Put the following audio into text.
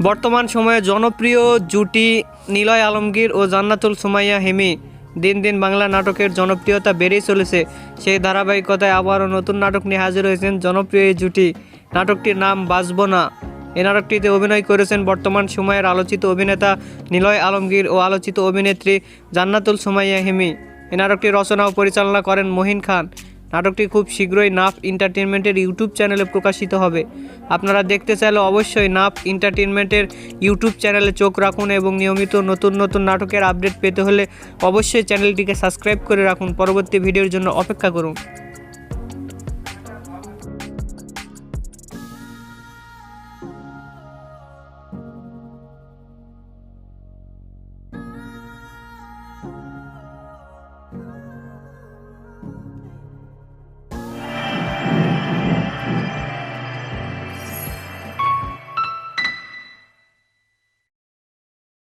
বর্তমান সময়ে জনপ্রিয় জুটি নিলয় আলমগীর ও জান্নাতুল সুমাইয়া হিমি। দিন দিন বাংলা নাটকের জনপ্রিয়তা বেড়েই চলেছে। সেই ধারাবাহিকতায় আবারও নতুন নাটক নিয়ে হাজির হয়েছেন জনপ্রিয় এই জুটি। নাটকটির নাম বাঁচবো না। এই নাটকটিতে অভিনয় করেছেন বর্তমান সময়ের আলোচিত অভিনেতা নিলয় আলমগীর ও আলোচিত অভিনেত্রী জান্নাতুল সুমাইয়া হিমি। এই নাটকটি রচনা ও পরিচালনা করেন মহিন খান। নাটকটি খুব শীঘ্রই নাফ এন্টারটেইনমেন্টের ইউটিউব চ্যানেলে প্রকাশিত হবে। আপনারা দেখতে চাইলে অবশ্যই নাফ এন্টারটেইনমেন্টের ইউটিউব চ্যানেলে চোখ রাখুন এবং নিয়মিত নতুন নতুন নাটকের আপডেট পেতে হলে অবশ্যই চ্যানেলটিকে সাবস্ক্রাইব করে রাখুন। পরবর্তী ভিডিওর জন্য অপেক্ষা করুন।